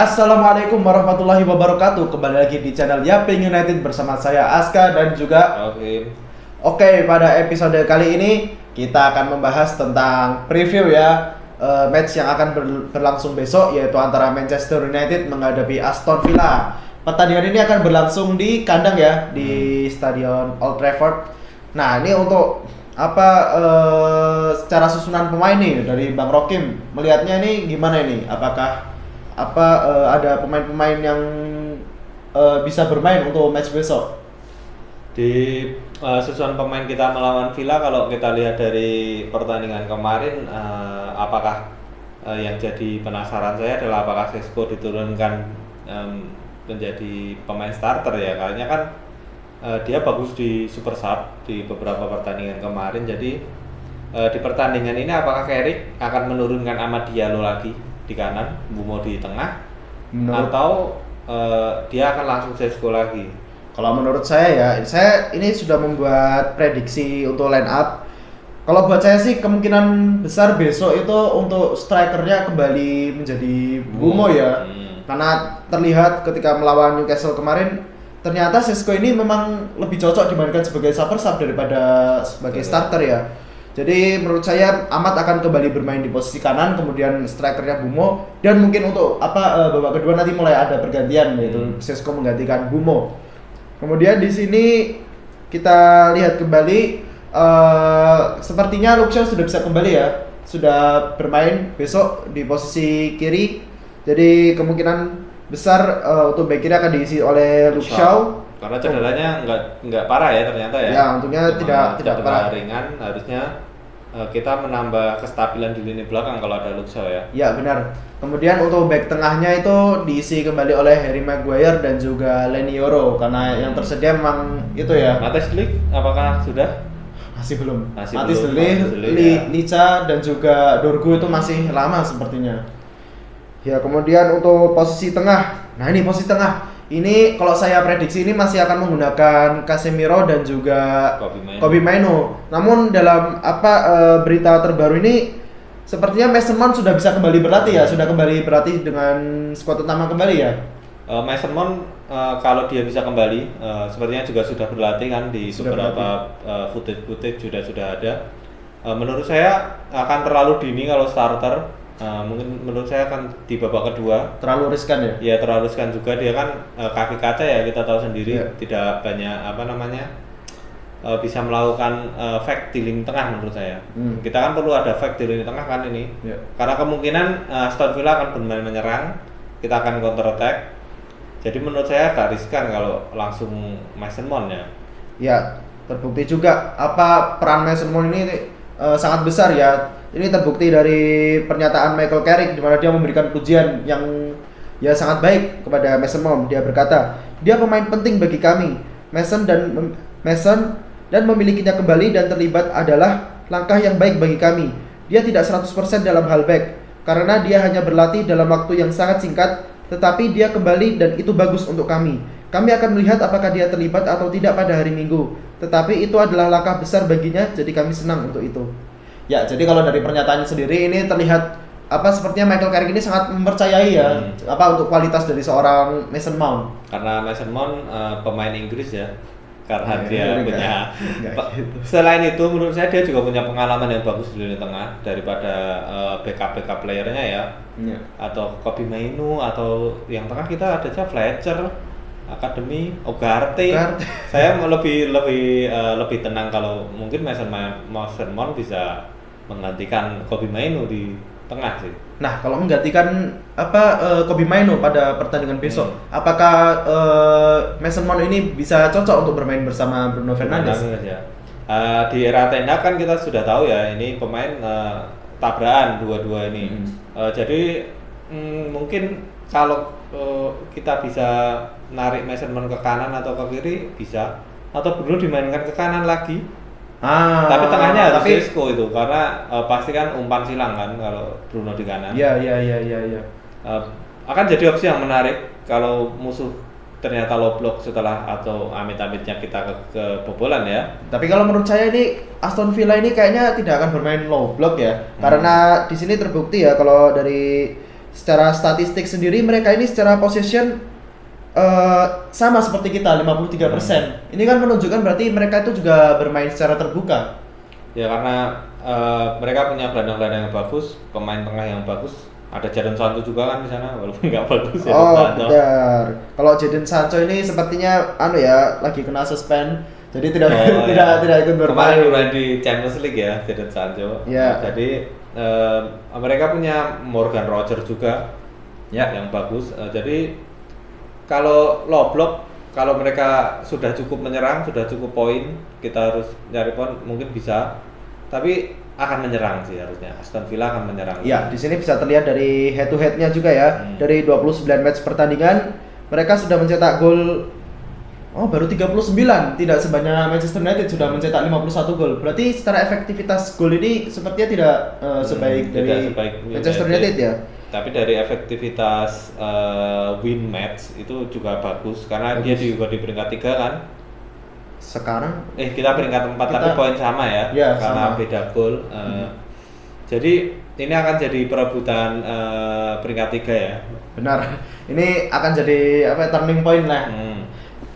Assalamualaikum warahmatullahi wabarakatuh. Kembali lagi di channel Yaping United bersama saya Aska dan juga Oke, pada episode kali ini kita akan membahas tentang preview ya match yang akan berlangsung besok, yaitu antara Manchester United menghadapi Aston Villa. Pertandingan ini akan berlangsung di kandang ya, di Stadion Old Trafford. Nah, ini untuk secara susunan pemain nih dari Bang Rokim, melihatnya ini gimana ini? Apakah ada pemain-pemain yang bisa bermain untuk match besok? Di susunan pemain kita melawan Villa, kalau kita lihat dari pertandingan kemarin, apakah yang jadi penasaran saya adalah apakah Sesko diturunkan menjadi pemain starter ya, kayaknya kan dia bagus di super sub di beberapa pertandingan kemarin. Jadi di pertandingan ini apakah Carrick akan menurunkan Amad Diallo lagi di kanan, Bumo di tengah, atau dia akan langsung Sesko lagi? Kalau menurut saya ini sudah membuat prediksi untuk line up. Kalau buat saya sih kemungkinan besar besok itu untuk strikernya kembali menjadi Bumo ya. Karena terlihat ketika melawan Newcastle kemarin, ternyata Sesko ini memang lebih cocok dimainkan sebagai super sub daripada sebagai starter ya. Jadi menurut saya Amad akan kembali bermain di posisi kanan, kemudian strikernya Bumo, dan mungkin untuk babak kedua nanti mulai ada pergantian, yaitu Sesko menggantikan Bumo. Kemudian di sini kita lihat kembali sepertinya Luke Shaw sudah bisa kembali ya, sudah bermain besok di posisi kiri. Jadi kemungkinan besar untuk back kiri akan diisi oleh Luke Shaw. Karena cederanya nggak parah ya ternyata ya. Ya, untungnya tidak parah. Ringan, harusnya kita menambah kestabilan di lini belakang kalau ada Luke Shaw ya. Ya benar. Kemudian untuk back tengahnya itu diisi kembali oleh Harry Maguire dan juga Leny Yoro, karena yang tersedia memang itu ya. Matthijs de Ligt apakah sudah? Masih belum. Matthijs de Ligt, Licha dan juga Dorgu itu masih lama sepertinya. Ya, kemudian untuk posisi tengah. Nah, ini posisi tengah. Ini kalau saya prediksi ini masih akan menggunakan Casemiro dan juga Kobbie Mainoo. Namun dalam berita terbaru ini sepertinya Mason Mount sudah bisa kembali berlatih ya, sudah kembali berlatih dengan skuad utama kembali ya. Mason Mount kalau dia bisa kembali, sepertinya juga sudah berlatih kan di beberapa footage sudah ada. Menurut saya akan terlalu dini kalau starter. Mungkin menurut saya akan di babak kedua terlalu riskan ya? Iya, terlalu riskan juga, dia kan kaki kaca ya, kita tahu sendiri tidak banyak bisa melakukan fake di lini tengah menurut saya. Kita kan perlu ada fake di lini tengah kan ini, karena kemungkinan Aston Villa akan bermain menyerang, kita akan counter attack. Jadi menurut saya agak riskan kalau langsung Mason Mount ya. Ya, terbukti juga peran Mason Mount ini sangat besar ya. Ini terbukti dari pernyataan Michael Carrick di mana dia memberikan pujian yang ya sangat baik kepada Mason Mount. Dia berkata, "Dia pemain penting bagi kami. Mason dan memilikinya kembali dan terlibat adalah langkah yang baik bagi kami. Dia tidak 100% dalam hal back karena dia hanya berlatih dalam waktu yang sangat singkat, tetapi dia kembali dan itu bagus untuk kami. Kami akan melihat apakah dia terlibat atau tidak pada hari Minggu. Tetapi itu adalah langkah besar baginya, jadi kami senang untuk itu." Ya, jadi kalau dari pernyataannya sendiri ini terlihat sepertinya Michael Carrick ini sangat mempercayai ya untuk kualitas dari seorang Mason Mount. Karena Mason Mount pemain Inggris ya. Karena dia punya selain itu menurut saya dia juga punya pengalaman yang bagus di lini tengah daripada backup playernya ya. Atau Kobbie Mainoo, atau yang tengah kita ada aja Fletcher, Akademi, Ugarte. Saya lebih tenang kalau mungkin Mason Mount bisa menggantikan Kobbie Mainoo di tengah sih. Nah, kalau menggantikan Kobbie Mainoo pada pertandingan besok, apakah Mason Mount ini bisa cocok untuk bermain bersama Bruno Fernandes? Ya. Di era Ten Hag kan kita sudah tahu ya, ini pemain tabrakan dua-dua ini. Jadi mungkin kalau kita bisa narik Mason Mount ke kanan atau ke kiri bisa, atau Bruno dimainkan ke kanan lagi. Tapi tengahnya harus Sesko itu, karena pasti kan umpan silang kan kalau Bruno di kanan. Iya. Akan jadi opsi yang menarik kalau musuh ternyata low block setelah atau amit-amitnya kita kebobolan ya. Tapi kalau menurut saya ini Aston Villa ini kayaknya tidak akan bermain low block ya. Karena di sini terbukti ya kalau dari secara statistik sendiri mereka ini secara possession sama seperti kita 53%. Ini kan menunjukkan berarti mereka itu juga bermain secara terbuka. Ya karena mereka punya gelandang-gelandang yang bagus, pemain tengah yang bagus. Ada Jadon Sancho juga kan di sana, walaupun nggak bagus ya. Oh benar. Kalau Jadon Sancho ini sepertinya lagi kena suspend, jadi tidak tidak ikut bermain. Kemarin di Champions League ya Jadon Sancho. Ya. Jadi mereka punya Morgan Rogers juga, ya, yang bagus. Jadi kalau low block, kalau mereka sudah cukup menyerang, sudah cukup poin, kita harus nyari poin, mungkin bisa. Tapi akan menyerang sih harusnya. Aston Villa akan menyerang. Ya, di sini bisa terlihat dari head to head-nya juga ya. Dari 29 match pertandingan, mereka sudah mencetak gol baru 39, tidak sebanyak Manchester United sudah mencetak 51 gol. Berarti secara efektivitas gol ini sepertinya tidak sebaik dari Manchester United ya. Tapi dari efektivitas win match itu juga bagus karena dia juga di peringkat 3 kan. Sekarang kita peringkat 4 tapi poin sama ya, karena sama. Beda gol. Jadi ini akan jadi perebutan peringkat 3 ya. Benar. Ini akan jadi turning point lah.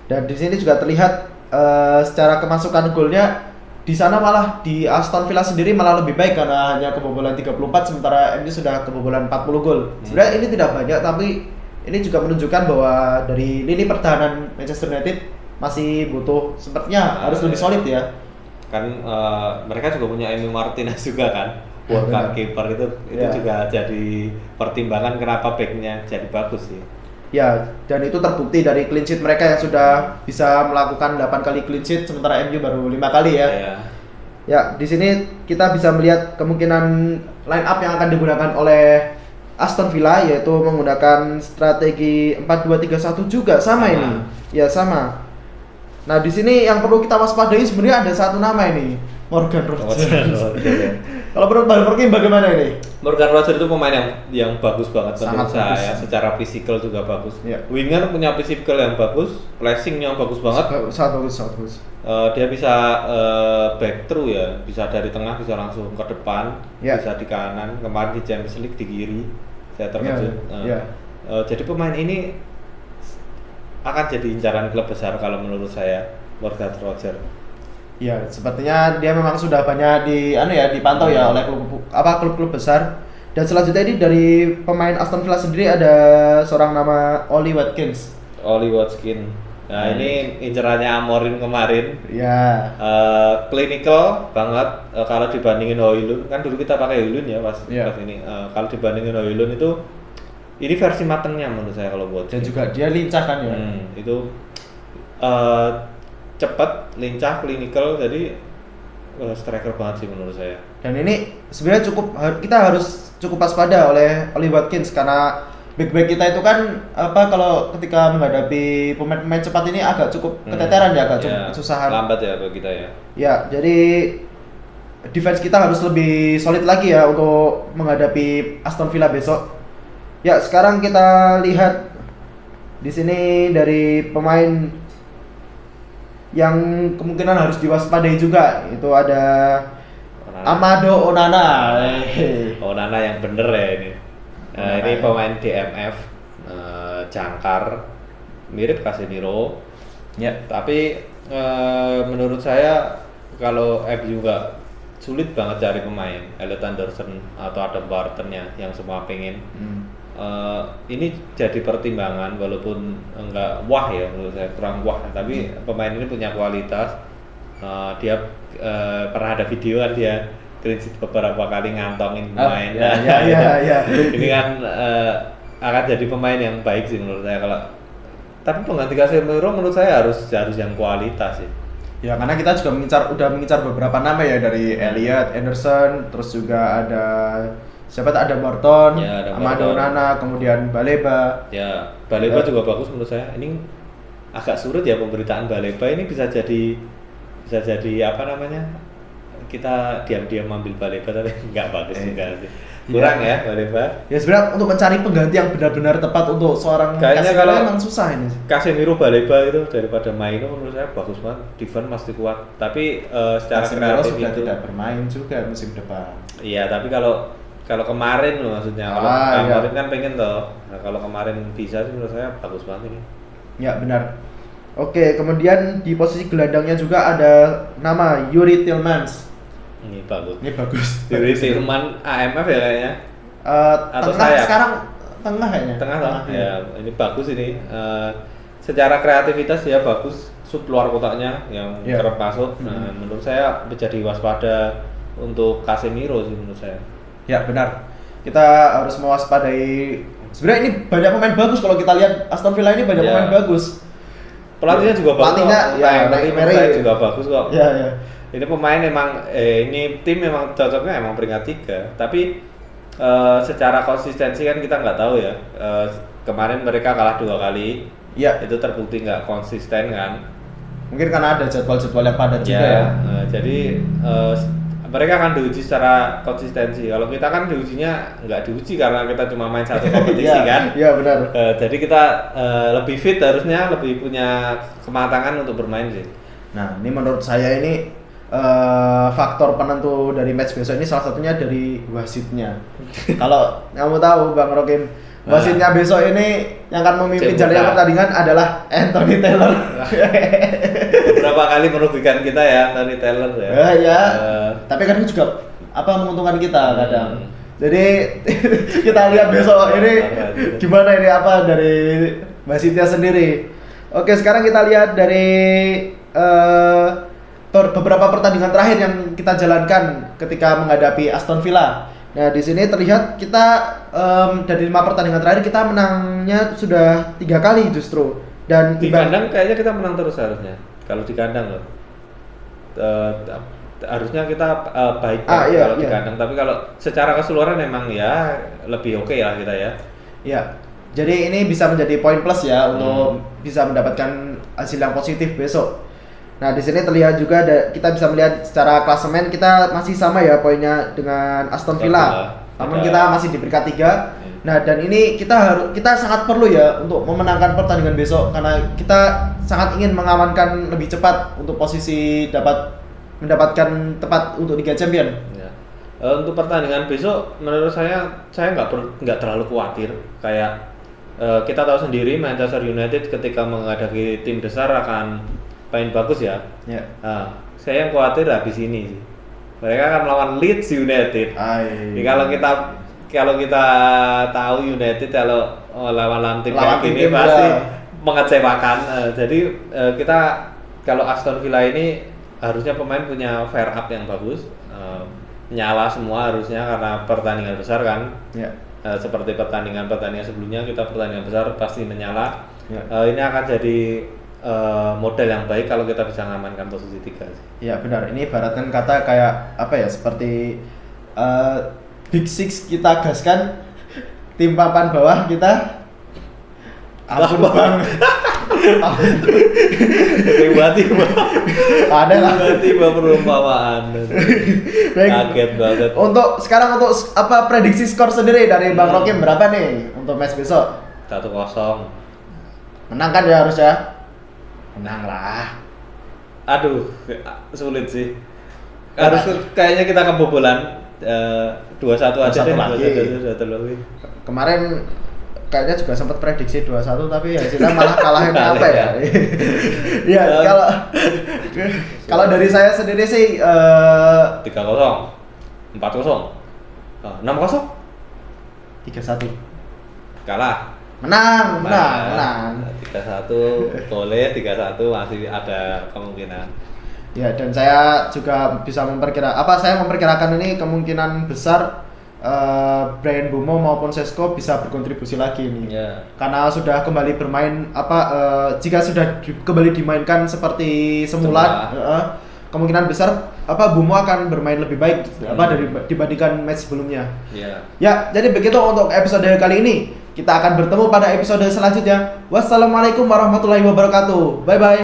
Dan di sini juga terlihat secara kemasukan golnya di sana malah di Aston Villa sendiri malah lebih baik karena hanya kebobolan 34 sementara MU sudah kebobolan 40 gol. Sebenarnya ini tidak banyak tapi ini juga menunjukkan bahwa dari lini pertahanan Manchester United masih butuh sepertinya harus lebih solid ya. Kan mereka juga punya Emi Martinez juga kan. World Cup keeper itu juga jadi pertimbangan kenapa backnya jadi bagus sih. Ya, dan itu terbukti dari clean sheet mereka yang sudah bisa melakukan 8 kali clean sheet sementara MU baru 5 kali ya. Ya, di sini kita bisa melihat kemungkinan line up yang akan digunakan oleh Aston Villa yaitu menggunakan strategi 4-2-3-1 juga sama ini. Ya, sama. Nah, di sini yang perlu kita waspadai sebenarnya ada satu nama ini, Morgan Rogers. Kalau menurut Bang Morgan bagaimana ini? Morgan Rogers itu pemain yang bagus banget menurut saya, secara fisikal juga bagus. Ya. Winger punya fisikal yang bagus, flashing yang bagus banget. Sangat bagus. Dia bisa back through ya, bisa dari tengah bisa langsung ke depan, bisa di kanan. Kemarin di Champions League di kiri, saya terkejut. Jadi pemain ini akan jadi incaran klub besar kalau menurut saya, Morgan Rogers. Ya, sepertinya dia memang sudah banyak dipantau ya oleh klub-klub besar. Dan selanjutnya ini dari pemain Aston Villa sendiri ada seorang nama Oli Watkins. Nah, ini incerannya Amorim kemarin. Ya. Clinical banget kalau dibandingin Højlund. Kan dulu kita pakai Højlund ya pas ini. Kalau dibandingin Højlund itu ini versi matengnya menurut saya kalau buat. Dan juga dia lincah kan ya. Itu cepat, lincah, klinikal, jadi striker banget sih menurut saya. Dan ini sebenarnya kita harus cukup waspada oleh Oli Watkins karena back kita itu kan kalau ketika menghadapi pemain cepat ini agak cukup keteteran ya, agak cukup kesusahan. Lambat ya bagi kita ya. Ya, jadi defense kita harus lebih solid lagi ya untuk menghadapi Aston Villa besok. Ya, sekarang kita lihat di sini dari pemain yang kemungkinan harus diwaspadai juga itu ada Amado Onana. Onana yang bener ya ini. Ini pemain DMF, jangkar, mirip Casemiro. Ya. Tapi menurut saya kalau MU juga sulit banget cari pemain, Elliot Anderson atau Adam Barton yang semua pengen. Ini jadi pertimbangan walaupun enggak wah ya menurut saya, kurang wah, tapi pemain ini punya kualitas. Dia pernah ada video kan dia clean sheet beberapa kali ngantongin pemain. Ya. Ini kan akan jadi pemain yang baik sih menurut saya tapi pengganti Casemiro menurut saya harus yang kualitas sih. Ya karena kita juga udah mengincar beberapa nama ya dari Elliot Anderson, terus juga ada ada Morton, Amado Onana, kemudian Baleba. Ya, Baleba juga bagus menurut saya. Ini agak surut ya pemberitaan Baleba ini bisa jadi kita diam-diam ambil Baleba tapi nggak bagus juga sih. Kurang ya Baleba. Ya sebenarnya untuk mencari pengganti yang benar-benar tepat untuk seorang Casemiro memang susah ini. Casemiro Baleba itu daripada Maino menurut saya bagus banget. Defense pasti kuat. Tapi secara Casemiro kreatif sudah tidak bermain juga musim depan. Iya, tapi kalau Kalau kemarin loh maksudnya, kalau iya. kemarin kan pengen toh. Nah, kalau kemarin bisa sih menurut saya bagus banget ini. Ya benar. Oke, kemudian di posisi gelandangnya juga ada nama Yuri Tillmans. Ini bagus. Ini bagus. Yuri Tillman AMF ya kayaknya. Atau Tengah sayap? sekarang tengah kayaknya. Tengah lah. Ya, ini bagus ini. Secara kreativitas ya bagus. Shoot luar kotaknya yang Iya. kerap masuk. Nah, menurut saya menjadi waspada untuk Casemiro sih menurut saya. Ya benar. Kita harus mewaspadai. Sebenarnya ini banyak pemain bagus kalau kita lihat Aston Villa ini banyak Ya. pemain bagus. Pelatihnya juga bagus. Pelatihnya, kok. ya, Pelatih Mary. menurut saya juga bagus kok. Ya ya. Ini pemain emang ini tim memang cocoknya emang peringkat 3. Tapi secara konsistensi kan kita nggak tahu ya. Kemarin mereka kalah 2 kali. Ya. Itu terbukti nggak konsisten kan. Mungkin karena ada jadwal-jadwal yang padat juga ya. Jadi mereka akan diuji secara konsistensi. Kalau kita kan diujinya nggak diuji karena kita cuma main satu kompetisi Iya, kan. Iya benar. Jadi kita lebih fit harusnya, lebih punya kematangan untuk bermain sih. Nah, ini menurut saya ini faktor penentu dari match besok ini salah satunya dari wasitnya. Kalau kamu tahu Bang Rokim, wasitnya besok ini yang akan memimpin Cek jalannya buka. pertandingan adalah Anthony Taylor. Beberapa kali merugikan kita ya Anthony Taylor ya. Ya. Tapi kan itu juga menguntungkan kita kadang. Jadi kita lihat besok ini gimana ini apa dari wasitnya sendiri. Oke, sekarang kita lihat dari beberapa pertandingan terakhir yang kita jalankan ketika menghadapi Aston Villa. Nah, di sini terlihat kita dari 5 pertandingan terakhir kita menangnya sudah 3 kali justru. Dan Di kandang kayaknya kita menang terus harusnya. Kalau di kandang loh. Harusnya kita baik Iya, kalau di iya. kandang, tapi kalau secara keseluruhan memang ya lebih oke lah kita ya. Ya, jadi ini bisa menjadi poin plus ya untuk bisa mendapatkan hasil yang positif besok. Nah, di sini terlihat juga kita bisa melihat secara klasemen kita masih sama ya poinnya dengan Aston Villa. Namun kita masih di peringkat 3. Nah, dan ini kita sangat perlu ya untuk memenangkan pertandingan besok karena kita sangat ingin mengamankan lebih cepat untuk posisi mendapatkan tempat untuk Liga Champion. Ya. Untuk pertandingan besok menurut saya nggak terlalu khawatir. Kayak kita tahu sendiri Manchester United ketika menghadapi tim besar akan main bagus ya. Ya. Nah, saya yang khawatir habis ini sih. Mereka akan melawan Leeds United. Jadi kalau kita tahu United kalau lawan tim kayak gini pasti mengecewakan. Jadi kita kalau Aston Villa ini harusnya pemain punya fire up yang bagus. Nyala semua harusnya karena pertandingan besar kan. Ya. Seperti pertandingan sebelumnya kita pertandingan besar pasti menyala. Ya. Ini akan jadi modal yang baik kalau kita bisa mengamankan posisi 3 sih. Ya benar, ini ibaratkan kata kayak apa ya, seperti Big Six kita gaskan, tim papan bawah kita ampun bang. Tiba-tiba Ada lah. tiba-tiba perumpamaan. Baik. Kaget banget. Sekarang untuk apa prediksi skor sendiri dari Bang Rokim berapa nih untuk match besok? 1-0. Menang kan ya harus ya? Menang lah. Aduh, sulit sih. Harus kayaknya kita kebobolan 2-1 aja 2-1 deh. lagi. 2-1 lagi. Kemarin kayaknya juga sempat prediksi 2-1 tapi hasilnya malah kalahin apa ya? Ya kalau dari saya sendiri sih 3-0. 4-0. 6-0. 3-1. Kalah. Menang. 3-1 boleh, 3-1 masih ada kemungkinan. Ya, dan saya juga bisa memperkirakan ini kemungkinan besar Bryan Mbeumo maupun Sesko bisa berkontribusi lagi nih. Ya. Karena sudah kembali bermain jika sudah kembali dimainkan seperti semula, kemungkinan besar Mbeumo akan bermain lebih baik dibandingkan match sebelumnya. Ya. Ya, jadi begitu untuk episode kali ini. Kita akan bertemu pada episode selanjutnya. Wassalamualaikum warahmatullahi wabarakatuh. Bye bye.